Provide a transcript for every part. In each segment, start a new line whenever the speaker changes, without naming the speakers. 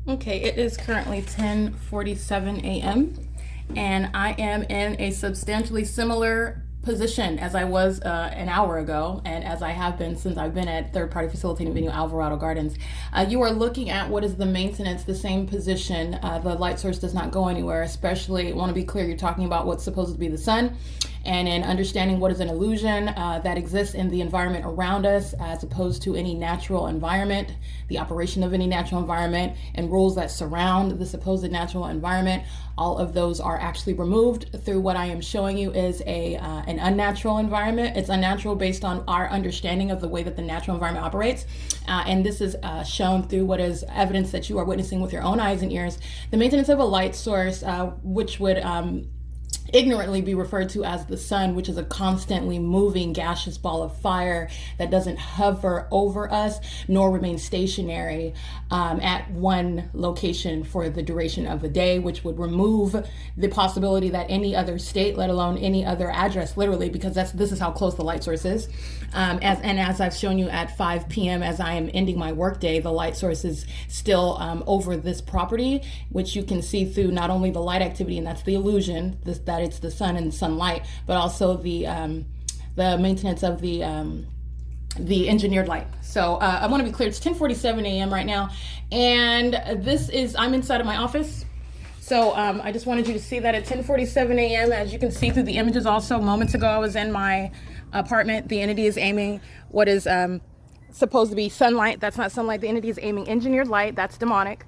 Okay, it is currently 10:47 a.m. and I am in a substantially similar position as I was an hour ago, and as I have been since I've been at third-party facilitating venue Alvarado Gardens. You are looking at what is the maintenance, the same position. The light source does not go anywhere, especially, I want to be clear, you're talking about what's supposed to be the sun, and in understanding what is an illusion that exists in the environment around us as opposed to any natural environment, the operation of any natural environment, and rules that surround the supposed natural environment. All of those are actually removed through what I am showing you is an unnatural environment. It's unnatural based on our understanding of the way that the natural environment operates. And this is shown through what is evidence that you are witnessing with your own eyes and ears. The maintenance of a light source, which would ignorantly be referred to as the sun, which is a constantly moving gaseous ball of fire that doesn't hover over us nor remain stationary at one location for the duration of a day, which would remove the possibility that any other state, let alone any other address, literally, because this is how close the light source is. As I've shown you at 5 p.m. as I am ending my workday, the light source is still over this property, which you can see through not only the light activity, and that's the illusion, that it's the sun and sunlight, but also the maintenance of the engineered light. So I want to be clear, it's 10:47 a.m. right now, and I'm inside of my office. So I just wanted you to see that at 10:47 a.m. As you can see through the images also, moments ago I was in my apartment. The entity is aiming what is supposed to be sunlight. That's not sunlight. The entity is aiming engineered light. That's demonic.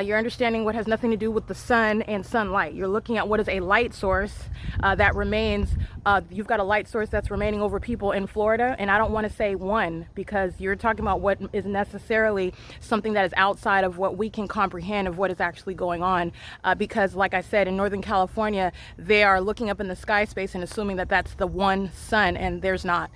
You're understanding what has nothing to do with the sun and sunlight. You're looking at what is a light source that remains. You've got a light source that's remaining over people in Florida, and I don't want to say one because you're talking about what is necessarily something that is outside of what we can comprehend of what is actually going on. Because like I said, in Northern California, they are looking up in the sky space and assuming that that's the one sun, and there's not.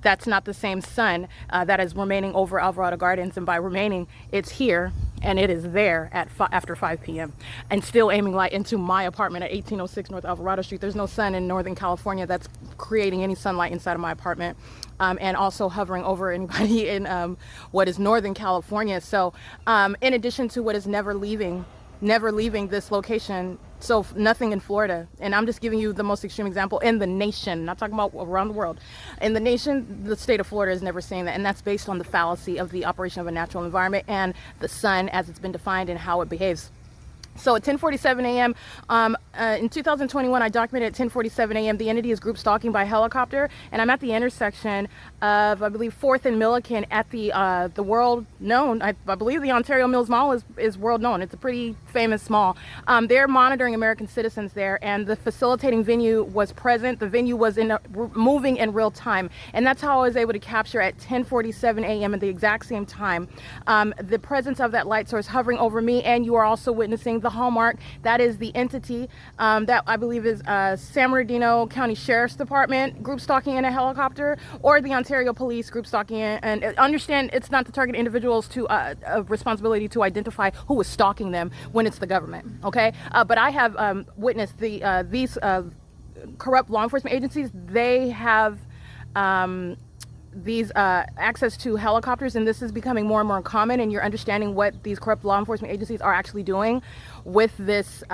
That's not the same sun that is remaining over Alvarado Gardens, and by remaining, it's here and it is there at after 5 p.m. and still aiming light into my apartment at 1806 North Alvarado Street. There's no sun in Northern California that's creating any sunlight inside of my apartment, and also hovering over anybody in what is Northern California. So in addition to what is never leaving this location, so nothing in Florida, and I'm just giving you the most extreme example in the nation, not talking about around the world. In the nation, the state of Florida is never seeing that, and that's based on the fallacy of the operation of a natural environment and the sun as it's been defined and how it behaves. So at 10:47 a.m. In 2021, I documented at 10:47 a.m. the entity is group stalking by helicopter, and I'm at the intersection of, I believe, 4th and Milliken at the world known, I believe the Ontario Mills Mall is world known. It's a pretty famous mall. They're monitoring American citizens there, and the facilitating venue was present. The venue was moving in real time, and that's how I was able to capture at 10:47 a.m. at the exact same time the presence of that light source hovering over me. And you are also witnessing the hallmark. That is the entity that I believe is San Bernardino County Sheriff's Department group stalking in a helicopter, or the Ontario Police group stalking in. And understand, it's not the target individuals to a responsibility to identify who is stalking them when it's the government. Okay, but I have witnessed these corrupt law enforcement agencies. They have these access to helicopters, and this is becoming more and more common, and you're understanding what these corrupt law enforcement agencies are actually doing with this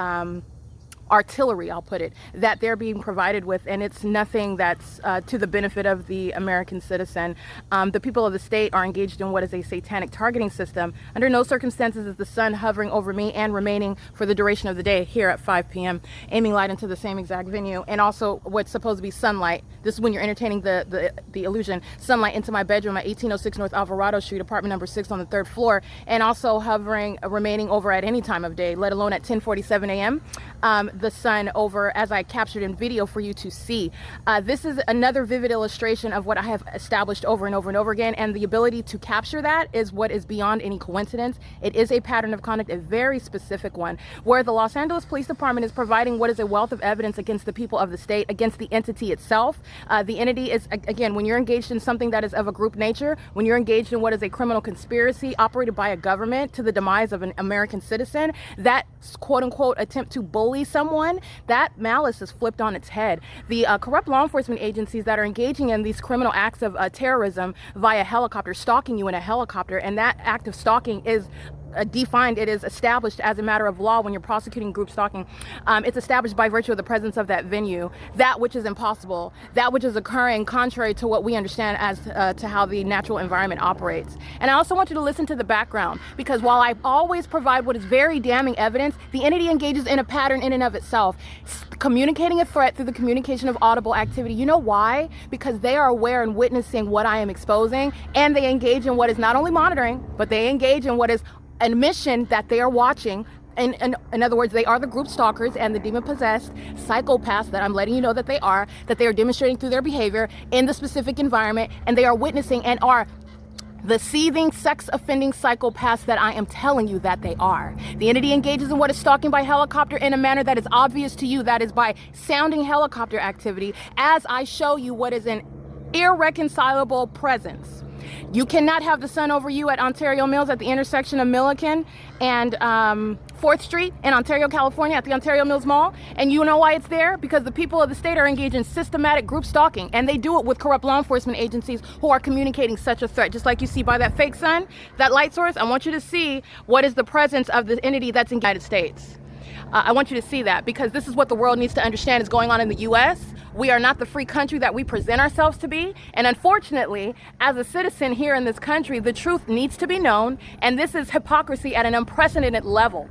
artillery, I'll put it, that they're being provided with, and it's nothing that's to the benefit of the American citizen. The people of the state are engaged in what is a satanic targeting system. Under no circumstances is the sun hovering over me and remaining for the duration of the day here at 5 p.m., aiming light into the same exact venue, and also what's supposed to be sunlight. This is when you're entertaining the illusion, sunlight into my bedroom at 1806 North Alvarado Street, apartment number 6 on the 3rd floor, and also hovering, remaining over at any time of day, let alone at 10:47 a.m. The sun over, as I captured in video for you to see. This is another vivid illustration of what I have established over and over and over again, and the ability to capture that is what is beyond any coincidence. It is a pattern of conduct, a very specific one, where the Los Angeles Police Department is providing what is a wealth of evidence against the people of the state, against the entity itself. The entity is, again, when you're engaged in something that is of a group nature, when you're engaged in what is a criminal conspiracy operated by a government to the demise of an American citizen, that quote unquote attempt to bully someone, that malice is flipped on its head. The corrupt law enforcement agencies that are engaging in these criminal acts of terrorism via helicopter, stalking you in a helicopter, and that act of stalking is defined, it is established as a matter of law when you're prosecuting group stalking. It's established by virtue of the presence of that venue, that which is impossible, that which is occurring contrary to what we understand as to how the natural environment operates. And I also want you to listen to the background, because while I always provide what is very damning evidence, the entity engages in a pattern in and of itself, communicating a threat through the communication of audible activity. You know why? Because they are aware and witnessing what I am exposing, and they engage in what is not only monitoring, but they engage in what is a mission that they are watching. In other words, they are the group stalkers and the demon-possessed psychopaths that I'm letting you know that they are demonstrating through their behavior in the specific environment, and they are witnessing and are the seething, sex-offending psychopaths that I am telling you that they are. The entity engages in what is stalking by helicopter in a manner that is obvious to you, that is by sounding helicopter activity, as I show you what is an irreconcilable presence. You cannot have the sun over you at Ontario Mills at the intersection of Milliken and 4th Street in Ontario, California at the Ontario Mills Mall. And you know why it's there? Because the people of the state are engaged in systematic group stalking, and they do it with corrupt law enforcement agencies who are communicating such a threat. Just like you see by that fake sun, that light source, I want you to see what is the presence of the entity that's in the United States. I want you to see that, because this is what the world needs to understand is going on in the U.S. We are not the free country that we present ourselves to be. And unfortunately, as a citizen here in this country, the truth needs to be known. And this is hypocrisy at an unprecedented level.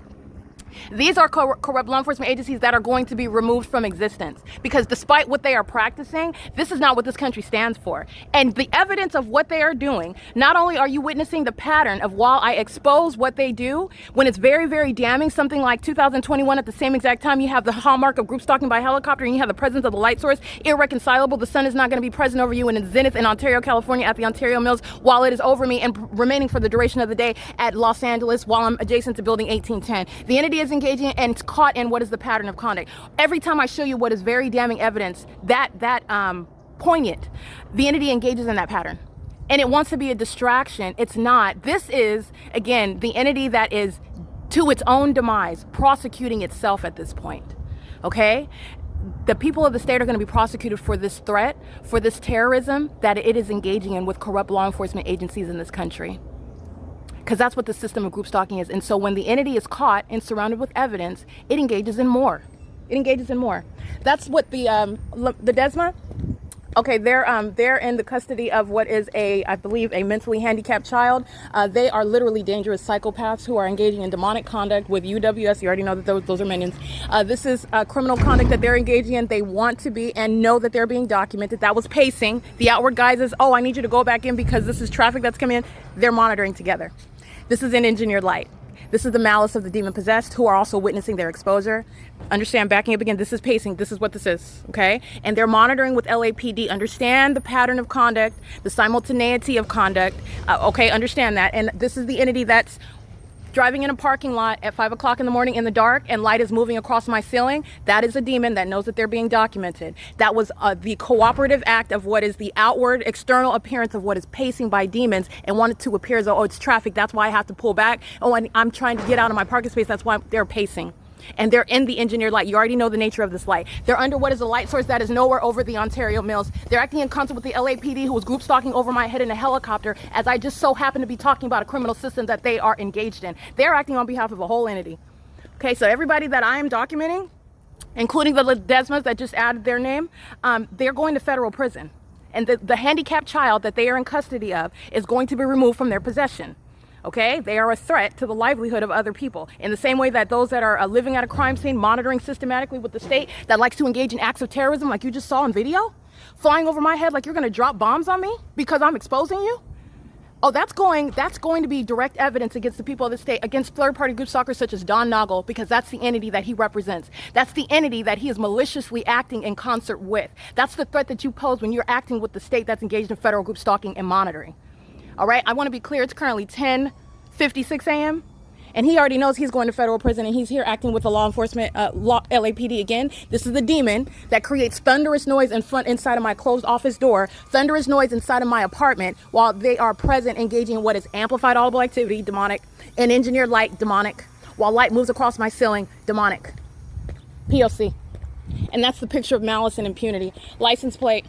These are corrupt law enforcement agencies that are going to be removed from existence, because despite what they are practicing, this is not what this country stands for. And the evidence of what they are doing, not only are you witnessing the pattern of, while I expose what they do, when it's very, very damning, something like 2021 at the same exact time, you have the hallmark of group stalking by helicopter, and you have the presence of the light source, irreconcilable. The sun is not going to be present over you in zenith in Ontario, California at the Ontario Mills, while it is over me and remaining for the duration of the day at Los Angeles while I'm adjacent to building 1810. The entity is engaging and it's caught in what is the pattern of conduct. Every time I show you what is very damning evidence, that poignant, the entity engages in that pattern. And it wants to be a distraction. It's not. This is, again, the entity that is to its own demise, prosecuting itself at this point. Okay? The people of the state are going to be prosecuted for this threat, for this terrorism that it is engaging in with corrupt law enforcement agencies in this country. Because that's what the system of group stalking is. And so when the entity is caught and surrounded with evidence, it engages in more. It engages in more. That's what the DESMA, okay, they're in the custody of what is I believe, a mentally handicapped child. They are literally dangerous psychopaths who are engaging in demonic conduct with UWS. You already know that those are minions. This is criminal conduct that they're engaging in. They want to be and know that they're being documented. That was pacing. The outward guise is, oh, I need you to go back in because this is traffic that's coming in. They're monitoring together. This is an engineered light. This is the malice of the demon-possessed who are also witnessing their exposure. Understand, backing up again, this is pacing. This is what this is, okay? And they're monitoring with LAPD. Understand the pattern of conduct, the simultaneity of conduct, okay? Understand that. And this is the entity that's driving in a parking lot at 5 o'clock in the morning in the dark and light is moving across my ceiling. That is a demon that knows that they're being documented. That was the cooperative act of what is the outward external appearance of what is pacing by demons and wanted to appear as though, oh, it's traffic. That's why I have to pull back. Oh, I'm trying to get out of my parking space. That's why they're pacing. And they're in the engineered light. You already know the nature of this light. They're under what is a light source that is nowhere over the Ontario Mills. They're acting in concert with the LAPD, who was group stalking over my head in a helicopter, as I just so happen to be talking about a criminal system that they are engaged in. They're acting on behalf of a whole entity. Okay, so everybody that I am documenting, including the Desmas that just added their name, they're going to federal prison. And the handicapped child that they are in custody of is going to be removed from their possession. Okay, they are a threat to the livelihood of other people. In the same way that those that are living at a crime scene, monitoring systematically with the state, that likes to engage in acts of terrorism like you just saw in video, flying over my head like you're going to drop bombs on me because I'm exposing you. Oh, that's going to be direct evidence against the people of the state, against third-party group stalkers such as Don Noggle, because that's the entity that he represents. That's the entity that he is maliciously acting in concert with. That's the threat that you pose when you're acting with the state that's engaged in federal group stalking and monitoring. All right, I want to be clear. It's currently 10:56 a.m. and he already knows he's going to federal prison, and he's here acting with the law enforcement, LAPD again. This is the demon that creates thunderous noise inside of my closed office door, thunderous noise inside of my apartment while they are present engaging in what is amplified audible activity, demonic, and engineered light, demonic, while light moves across my ceiling, demonic. P.O.C. And that's the picture of malice and impunity. License plate.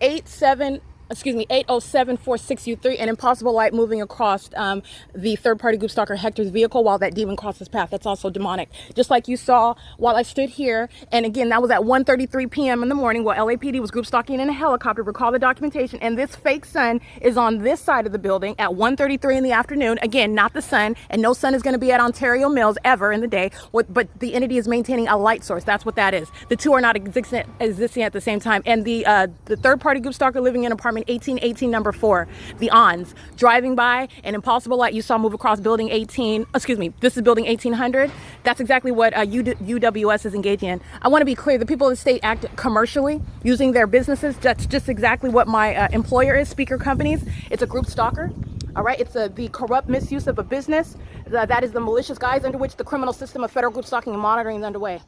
87 80746U3, an impossible light moving across the third-party group stalker Hector's vehicle while that demon crossed his path. That's also demonic. Just like you saw while I stood here, and again, that was at 1:33 p.m. in the morning while LAPD was group stalking in a helicopter. Recall the documentation, and this fake sun is on this side of the building at 1:33 in the afternoon. Again, not the sun, and no sun is going to be at Ontario Mills ever in the day, but the entity is maintaining a light source. That's what that is. The two are not existing at the same time. And the third-party group stalker living in apartment 1818 number 4, the ons driving by an impossible light you saw move across building 18, this is building 1800. That's exactly what UWS is engaging in. I want to be clear, the people of the state act commercially using their businesses. That's just exactly what my employer is, Speaker Companies. It's a group stalker. All right, it's the corrupt misuse of a business. That is the malicious guise under which the criminal system of federal group stalking and monitoring is underway.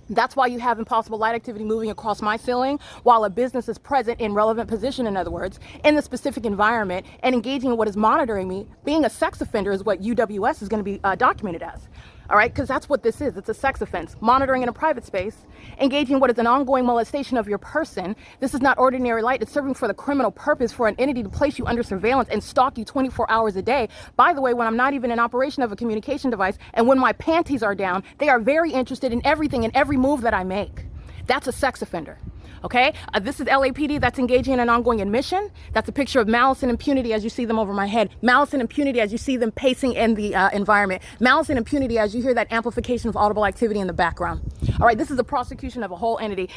That's why you have impossible light activity moving across my ceiling while a business is present in relevant position, in other words, in the specific environment and engaging in what is monitoring me. Being a sex offender is what UWS is going to be documented as. All right, because that's what this is. It's a sex offense. Monitoring in a private space, engaging in what is an ongoing molestation of your person. This is not ordinary light. It's serving for the criminal purpose for an entity to place you under surveillance and stalk you 24 hours a day. By the way, when I'm not even in operation of a communication device and when my panties are down, they are very interested in everything and every move that I make. That's a sex offender. Okay, this is LAPD that's engaging in an ongoing admission. That's a picture of malice and impunity as you see them over my head. Malice and impunity as you see them pacing in the environment. Malice and impunity as you hear that amplification of audible activity in the background. All right, this is a prosecution of a whole entity.